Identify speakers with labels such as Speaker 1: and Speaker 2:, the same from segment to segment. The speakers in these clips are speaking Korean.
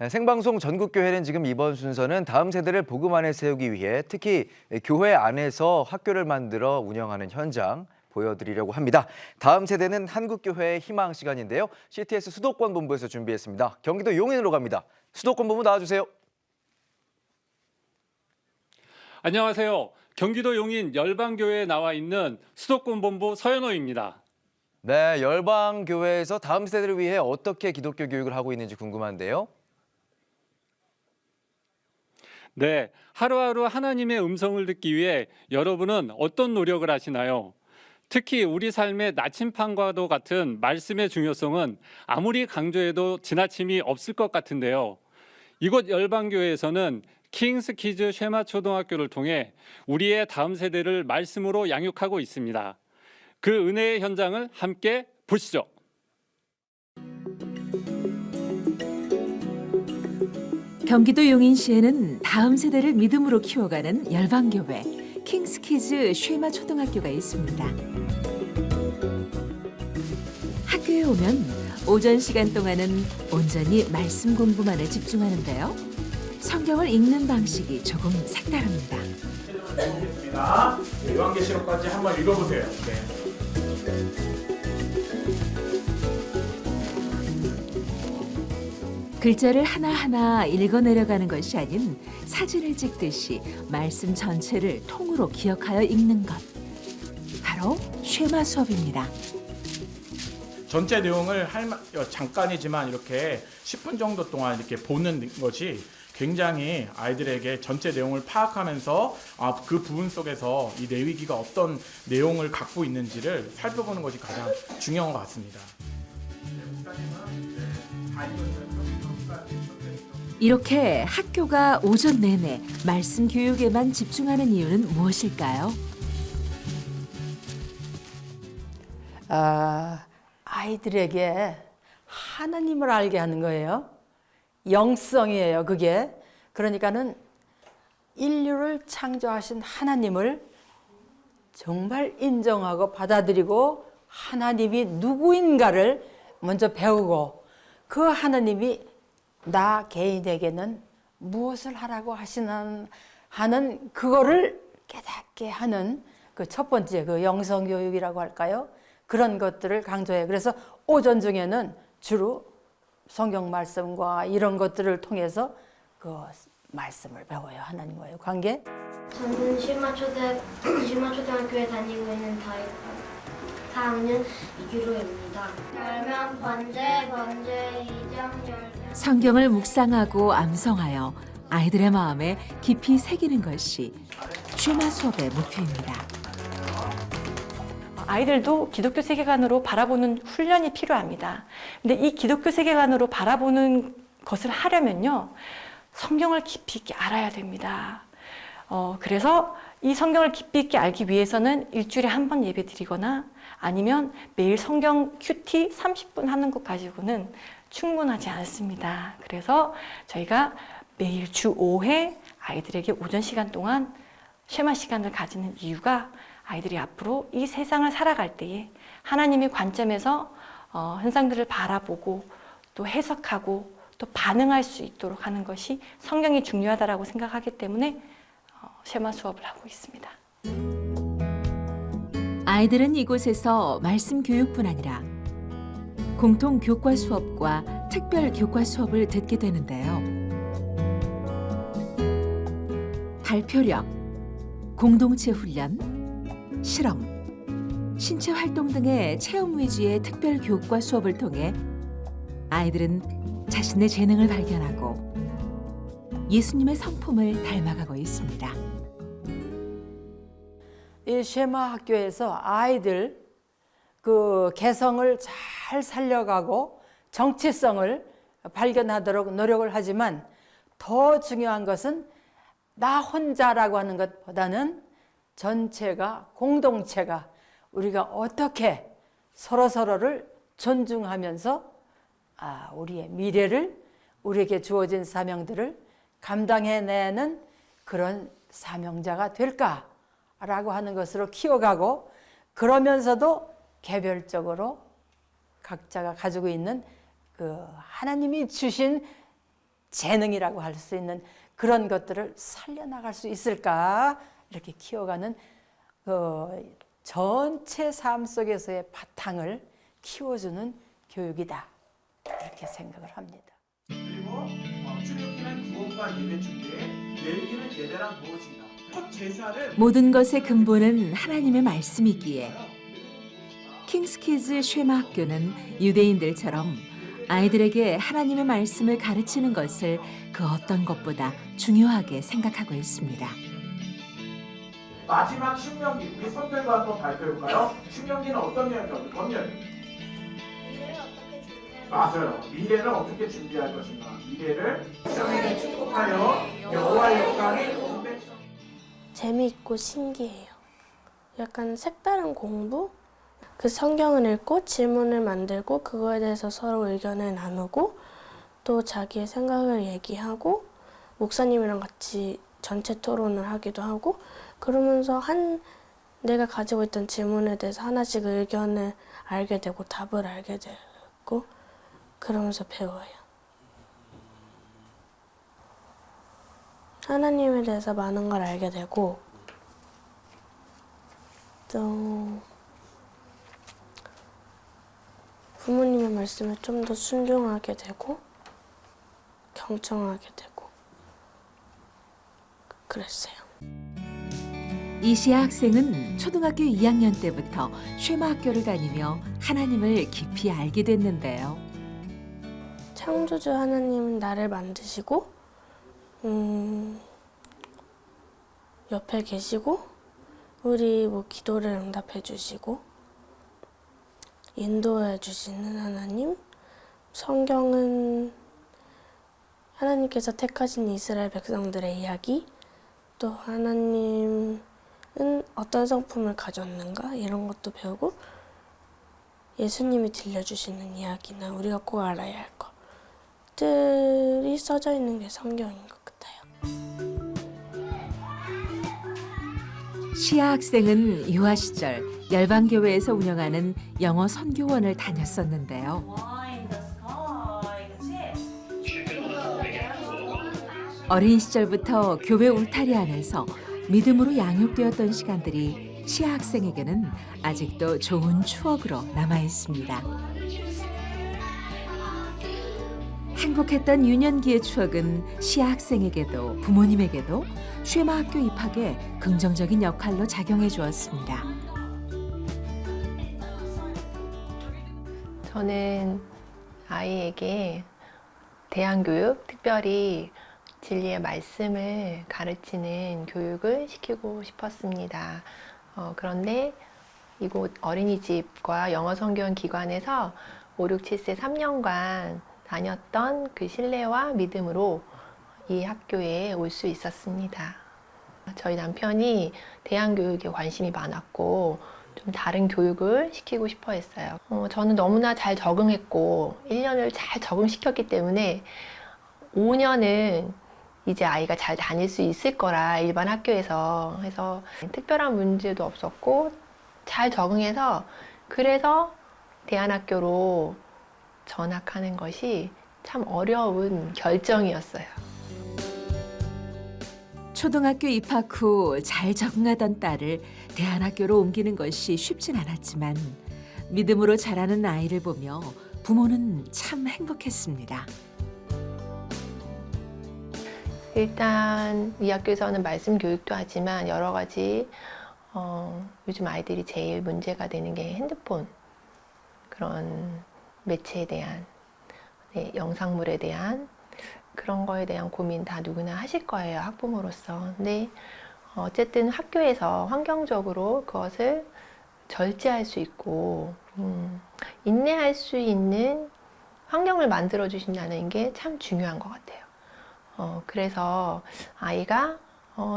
Speaker 1: 생방송 전국교회는 지금 이번 순서는 다음 세대를 복음 안에 세우기 위해 특히 교회 안에서 학교를 만들어 운영하는 현장 보여드리려고 합니다. 다음 세대는 한국교회의 희망 시간인데요. CTS 수도권 본부에서 준비했습니다. 경기도 용인으로 갑니다. 수도권 본부 나와주세요.
Speaker 2: 안녕하세요. 경기도 용인 열방교회에 나와 있는 수도권 본부 서현호입니다.
Speaker 1: 네, 열방교회에서 다음 세대를 위해 어떻게 기독교 교육을 하고 있는지 궁금한데요.
Speaker 2: 네, 하루하루 하나님의 음성을 듣기 위해 여러분은 어떤 노력을 하시나요? 특히 우리 삶의 나침판과도 같은 말씀의 중요성은 아무리 강조해도 지나침이 없을 것 같은데요. 이곳 열방교회에서는 킹스키즈 쉐마 초등학교를 통해 우리의 다음 세대를 말씀으로 양육하고 있습니다. 그 은혜의 현장을 함께 보시죠.
Speaker 3: 경기도 용인시에는 다음 세대를 믿음으로 키워가는 열방교회 킹스키즈 쉐마 초등학교가 있습니다. 학교에 오면 오전 시간 동안은 온전히 말씀 공부만에 집중하는데요. 성경을 읽는 방식이 조금 색다릅니다.
Speaker 4: 보겠습니다. 요한계시록까지 한번 읽어보세요. 네.
Speaker 3: 글자를 하나하나 읽어내려가는 것이 아닌 사진을 찍듯이 말씀 전체를 통으로 기억하여 읽는 것. 바로 쉐마 수업입니다.
Speaker 4: 전체 내용을 잠깐이지만 이렇게 10분 정도 동안 이렇게 보는 것이 굉장히 아이들에게 전체 내용을 파악하면서 그 부분 속에서 이 내위기가 어떤 내용을 갖고 있는지를 살펴보는 것이 가장 중요한 것 같습니다.
Speaker 3: 이렇게 학교가 오전 내내 말씀 교육에만 집중하는 이유는 무엇일까요?
Speaker 5: 아이들에게 하나님을 알게 하는 거예요. 영성이에요, 그게. 그러니까는 인류를 창조하신 하나님을 정말 인정하고 받아들이고 하나님이 누구인가를 먼저 배우고 그 하나님이 나 개인에게는 무엇을 하라고 하시는 하는 그거를 깨닫게 하는 그 첫 번째 그 영성 교육이라고 할까요? 그런 것들을 강조해요. 그래서 오전 중에는 주로 성경 말씀과 이런 것들을 통해서 그 말씀을 배워요. 하나님과의 관계.
Speaker 6: 저는 슈마초등학교에 다니고 있는 4학년 이규로입니다. 열명 번제 이정 열명.
Speaker 3: 성경을 묵상하고 암송하여 아이들의 마음에 깊이 새기는 것이 쉐마 수업의 목표입니다.
Speaker 7: 아이들도 기독교 세계관으로 바라보는 훈련이 필요합니다. 근데 이 기독교 세계관으로 바라보는 것을 하려면요, 성경을 깊이 있게 알아야 됩니다. 그래서 이 성경을 깊이 있게 알기 위해서는 일주일에 한 번 예배 드리거나 아니면 매일 성경 큐티 30분 하는 것 가지고는 충분하지 않습니다. 그래서 저희가 매일 주 5회 아이들에게 오전 시간 동안 쉐마 시간을 가지는 이유가 아이들이 앞으로 이 세상을 살아갈 때에 하나님의 관점에서 현상들을 바라보고 또 해석하고 또 반응할 수 있도록 하는 것이 성경이 중요하다고 생각하기 때문에 쉐마 수업을 하고 있습니다.
Speaker 3: 아이들은 이곳에서 말씀 교육뿐 아니라 공통 교과 수업과 특별 교과 수업을 듣게 되는데요. 발표력, 공동체 훈련, 실험, 신체 활동 등의 체험 위주의 특별 교과 수업을 통해 아이들은 자신의 재능을 발견하고 예수님의 성품을 닮아가고 있습니다.
Speaker 5: 이 쉐마 학교에서 아이들 그 개성을 잘 살려가고 정체성을 발견하도록 노력을 하지만 더 중요한 것은 나 혼자라고 하는 것보다는 전체가 공동체가 우리가 어떻게 서로서로를 존중하면서 우리의 미래를 우리에게 주어진 사명들을 감당해내는 그런 사명자가 될까라고 하는 것으로 키워가고 그러면서도 개별적으로 각자가 가지고 있는 그 하나님이 주신 재능이라고 할 수 있는 그런 것들을 살려나갈 수 있을까? 이렇게 키워가는 전체 삶 속에서의 바탕을 키워주는 교육이다. 이렇게 생각을 합니다.
Speaker 4: 그리고 출애굽기는 구원과 예배 준비에 레위기는 예배란 무엇인가? 첫 제사를
Speaker 3: 모든 것의 근본은 하나님의 말씀이기에 킹스키즈 쉐마 학교는 유대인들처럼 아이들에게 하나님의 말씀을 가르치는 것을 그 어떤 것보다 중요하게 생각하고 있습니다.
Speaker 4: 마지막 신명기 우리 선별과 한번 발표해볼까요? 신명기는 어떤 내용이죠? 법률.
Speaker 6: 미래를 어떻게 준비할
Speaker 4: 맞아요. 미래를 어떻게 준비할 것인가? 미래를 성령에 축복하여 여호와의 영광에 공백성.
Speaker 8: 재미있고 신기해요. 약간 색다른 공부? 그 성경을 읽고 질문을 만들고 그거에 대해서 서로 의견을 나누고 또 자기의 생각을 얘기하고 목사님이랑 같이 전체 토론을 하기도 하고 그러면서 내가 가지고 있던 질문에 대해서 하나씩 의견을 알게 되고 답을 알게 되고 그러면서 배워요. 하나님에 대해서 많은 걸 알게 되고 또 부모님의 말씀에 좀 더 순종하게 되고 경청하게 되고 그랬어요.
Speaker 3: 이시아 학생은 초등학교 2학년 때부터 쉐마 학교를 다니며 하나님을 깊이 알게 됐는데요.
Speaker 8: 창조주 하나님은 나를 만드시고 옆에 계시고 우리 기도를 응답해 주시고 인도해 주시는 하나님, 성경은 하나님께서 택하신 이스라엘 백성들의 이야기, 또 하나님은 어떤 성품을 가졌는가 이런 것도 배우고 예수님이 들려주시는 이야기나 우리가 꼭 알아야 할 것들이 써져 있는 게 성경인 것 같아요.
Speaker 3: 시아 학생은 유아 시절 열방교회에서 운영하는 영어 선교원을 다녔었는데요. 어린 시절부터 교회 울타리 안에서 믿음으로 양육되었던 시간들이 시아 학생에게는 아직도 좋은 추억으로 남아 있습니다. 행복했던 유년기의 추억은 시아 학생에게도 부모님에게도 쉐마 학교 입학에 긍정적인 역할로 작용해 주었습니다.
Speaker 9: 저는 아이에게 대안교육, 특별히 진리의 말씀을 가르치는 교육을 시키고 싶었습니다. 그런데 이곳 어린이집과 영어 성교원 기관에서 5, 6, 7세 3년간 다녔던 그 신뢰와 믿음으로 이 학교에 올 수 있었습니다. 저희 남편이 대안교육에 관심이 많았고 좀 다른 교육을 시키고 싶어 했어요. 저는 너무나 잘 적응했고 1년을 잘 적응시켰기 때문에 5년은 이제 아이가 잘 다닐 수 있을 거라 일반 학교에서 해서 특별한 문제도 없었고 잘 적응해서 그래서 대안학교로 전학하는 것이 참 어려운 결정이었어요.
Speaker 3: 초등학교 입학 후 잘 적응하던 딸을 대안학교로 옮기는 것이 쉽진 않았지만 믿음으로 자라는 아이를 보며 부모는 참 행복했습니다.
Speaker 9: 일단 이 학교에서는 말씀 교육도 하지만 여러 가지 요즘 아이들이 제일 문제가 되는 게 핸드폰 그런 매체에 대한 영상물에 대한 그런 거에 대한 고민 다 누구나 하실 거예요, 학부모로서. 근데 어쨌든 학교에서 환경적으로 그것을 절제할 수 있고 인내할 수 있는 환경을 만들어 주신다는 게 참 중요한 것 같아요. 그래서 아이가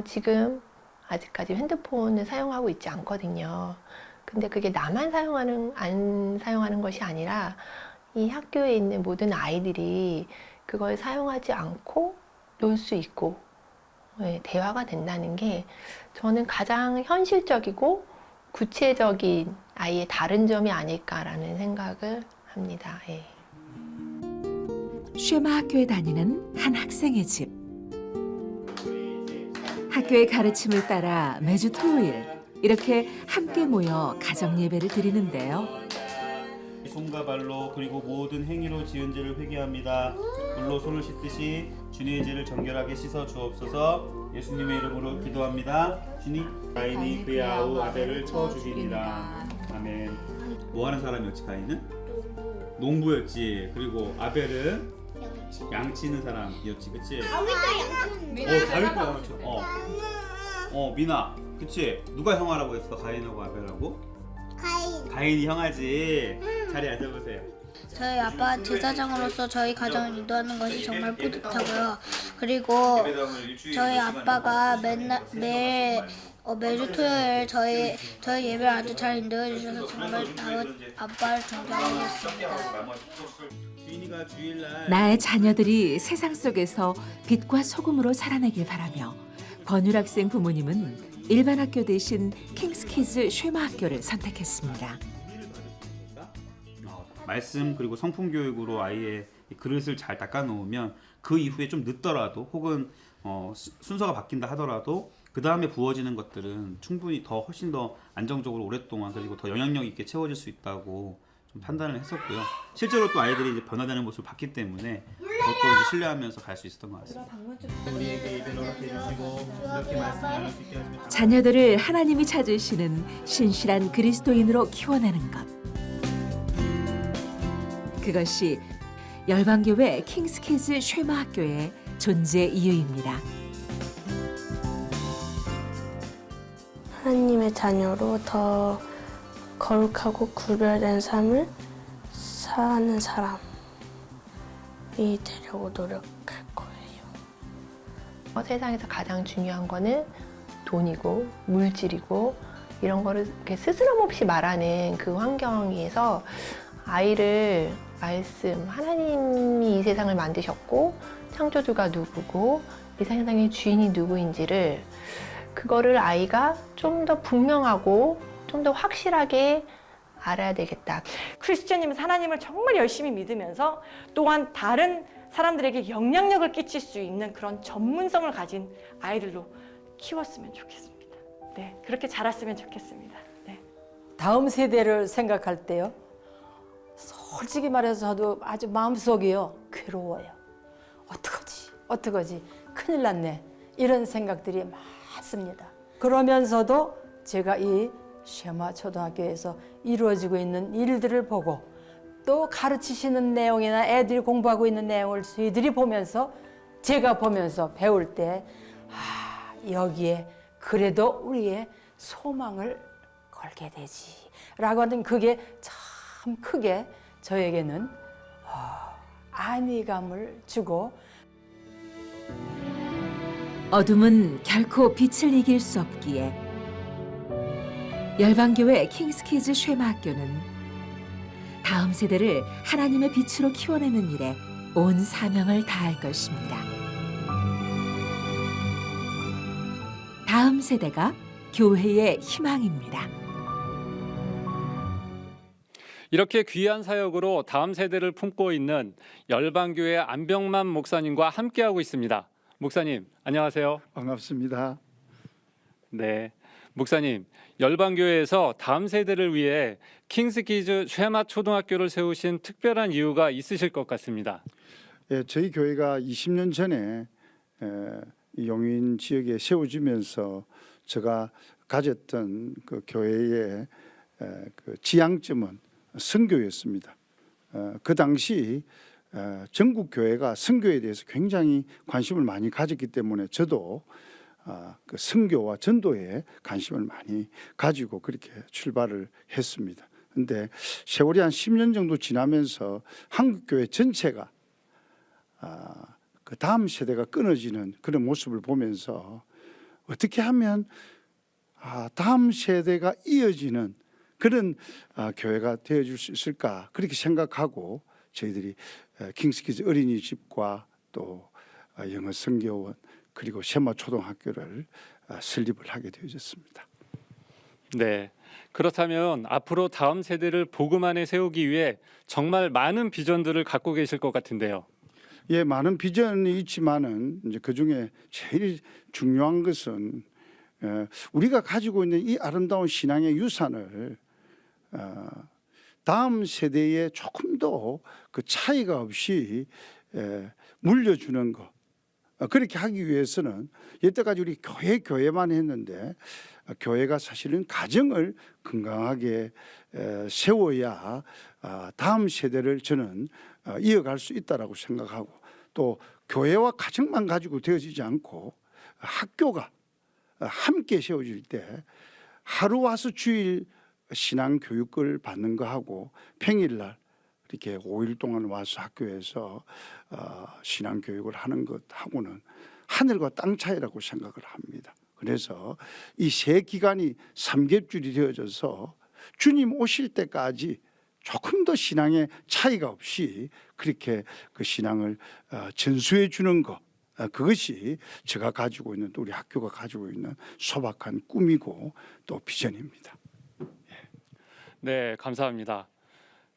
Speaker 9: 지금 아직까지 핸드폰을 사용하고 있지 않거든요. 근데 그게 나만 안 사용하는 것이 아니라 이 학교에 있는 모든 아이들이 그걸 사용하지 않고 놀 수 있고 대화가 된다는 게 저는 가장 현실적이고 구체적인 아이의 다른 점이 아닐까라는 생각을 합니다.
Speaker 3: 쉐마 학교에 다니는 한 학생의 집. 학교의 가르침을 따라 매주 토요일 이렇게 함께 모여 가정 예배를 드리는데요.
Speaker 10: 손과 발로 그리고 모든 행위로 지은 죄를 회개합니다. 물로 손을 씻듯이 주님의 죄를 정결하게 씻어 주옵소서. 예수님의 이름으로 기도합니다. 주님, 가인이 그의 아우 아벨을 쳐 죽이니라. 아멘. 뭐 하는 사람이었지 가인은? 농부였지. 그리고 아벨은 양치는 사람이었지, 그치? 다윗도 양치. 미나, 그치? 누가 형아라고 했어? 가인하고 아벨하고? 가인이 형아지. 자리에 앉아보세요.
Speaker 6: 저희 아빠 제사장으로서 저희 가정을 인도하는 것이 정말 뿌듯하고요. 그리고 저희 아빠가 매주 토요일 저희 예배를 아주 잘 인도해 주셔서 정말 아빠를 존경하겠습니다.
Speaker 3: 나의 자녀들이 세상 속에서 빛과 소금으로 자라나길 바라며 권율 학생 부모님은 일반 학교 대신 킹스키즈 쉐마 학교를 선택했습니다.
Speaker 10: 말씀 그리고 성품 교육으로 아이의 그릇을 잘 닦아 놓으면 그 이후에 좀 늦더라도 혹은 순서가 바뀐다 하더라도 그 다음에 부어지는 것들은 충분히 훨씬 더 안정적으로 오랫동안 그리고 더 영향력 있게 채워질 수 있다고 좀 판단을 했었고요. 실제로 또 아이들이 이제 변화되는 모습을 봤기 때문에 그것도 이제 신뢰하면서 갈 수 있었던 것 같습니다. 우리에게 예배를 허락해 주시고 이렇게 말씀 나눌 수 있게 하시면
Speaker 3: 자녀들을 하나님이 찾으시는 신실한 그리스도인으로 키워내는 것. 그것이 열방교회 킹스키즈 쉐마 학교의 존재 이유입니다.
Speaker 8: 하나님의 자녀로 더 거룩하고 구별된 삶을 사는 사람이 되려고 노력할 거예요.
Speaker 9: 세상에서 가장 중요한 거는 돈이고 물질이고 이런 거를 이렇게 스스럼 없이 말하는 그 환경에서 아이를 말씀, 하나님이 이 세상을 만드셨고 창조주가 누구고 이 세상의 주인이 누구인지를 그거를 아이가 좀 더 분명하고 좀 더 확실하게 알아야 되겠다.
Speaker 7: 크리스천이면 하나님을 정말 열심히 믿으면서 또한 다른 사람들에게 영향력을 끼칠 수 있는 그런 전문성을 가진 아이들로 키웠으면 좋겠습니다. 네, 그렇게 자랐으면 좋겠습니다. 네.
Speaker 5: 다음 세대를 생각할 때요. 솔직히 말해서 저도 아주 마음속이요. 괴로워요. 어떡하지? 큰일 났네. 이런 생각들이 많습니다. 그러면서도 제가 이 쉐마 초등학교에서 이루어지고 있는 일들을 보고 또 가르치시는 내용이나 애들이 공부하고 있는 내용을 저희들이 보면서 제가 보면서 배울 때 여기에 그래도 우리의 소망을 걸게 되지 라고 하는 그게 참 크게 저에게는 안위감을 주고
Speaker 3: 어둠은 결코 빛을 이길 수 없기에 열방교회 킹스키즈 쉐마 학교는 다음 세대를 하나님의 빛으로 키워내는 일에 온 사명을 다할 것입니다. 다음 세대가 교회의 희망입니다.
Speaker 2: 이렇게 귀한 사역으로 다음 세대를 품고 있는 열방교회 안병만 목사님과 함께하고 있습니다. 목사님, 안녕하세요.
Speaker 11: 반갑습니다.
Speaker 2: 네, 목사님, 열방교회에서 다음 세대를 위해 킹스키즈 쉐마 초등학교를 세우신 특별한 이유가 있으실 것 같습니다.
Speaker 11: 예, 저희 교회가 20년 전에 이 용인 지역에 세워지면서 제가 가졌던 그 교회의 그 지향점은 선교였습니다. 그 당시 전국 교회가 선교에 대해서 굉장히 관심을 많이 가졌기 때문에 저도 그 선교와 전도에 관심을 많이 가지고 그렇게 출발을 했습니다. 그런데 세월이 한 10년 정도 지나면서 한국 교회 전체가 그 다음 세대가 끊어지는 그런 모습을 보면서 어떻게 하면 다음 세대가 이어지는 그런 교회가 되어줄 수 있을까 그렇게 생각하고 저희들이 킹스키즈 어린이집과 또 영어 선교원 그리고 쉐마 초등학교를 설립을 하게 되어졌습니다.
Speaker 2: 네, 그렇다면 앞으로 다음 세대를 복음 안에 세우기 위해 정말 많은 비전들을 갖고 계실 것 같은데요.
Speaker 11: 예, 많은 비전이 있지만은 이제 그 중에 제일 중요한 것은 우리가 가지고 있는 이 아름다운 신앙의 유산을 다음 세대에 조금 더 그 차이가 없이 물려주는 것. 그렇게 하기 위해서는 여태까지 우리 교회만 했는데 교회가 사실은 가정을 건강하게 세워야 다음 세대를 저는 이어갈 수 있다라고 생각하고, 또 교회와 가정만 가지고 되어지지 않고 학교가 함께 세워질 때 하루 와서 주일 신앙 교육을 받는 거 하고 평일날 이렇게 5일 동안 와서 학교에서 신앙 교육을 하는 것하고는 하늘과 땅 차이라고 생각을 합니다. 그래서 이 세 기간이 삼겹줄이 되어져서 주님 오실 때까지 조금 더 신앙의 차이가 없이 그렇게 그 신앙을 전수해 주는 것, 그것이 제가 가지고 있는, 또 우리 학교가 가지고 있는 소박한 꿈이고 또 비전입니다.
Speaker 2: 네, 감사합니다.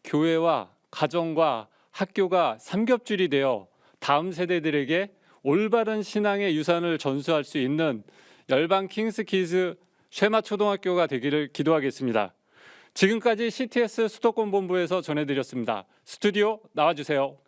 Speaker 2: 교회와 가정과 학교가 삼겹줄이 되어 다음 세대들에게 올바른 신앙의 유산을 전수할 수 있는 열방 킹스키즈 쉐마초등학교가 되기를 기도하겠습니다. 지금까지 CTS 수도권 본부에서 전해드렸습니다. 스튜디오 나와주세요.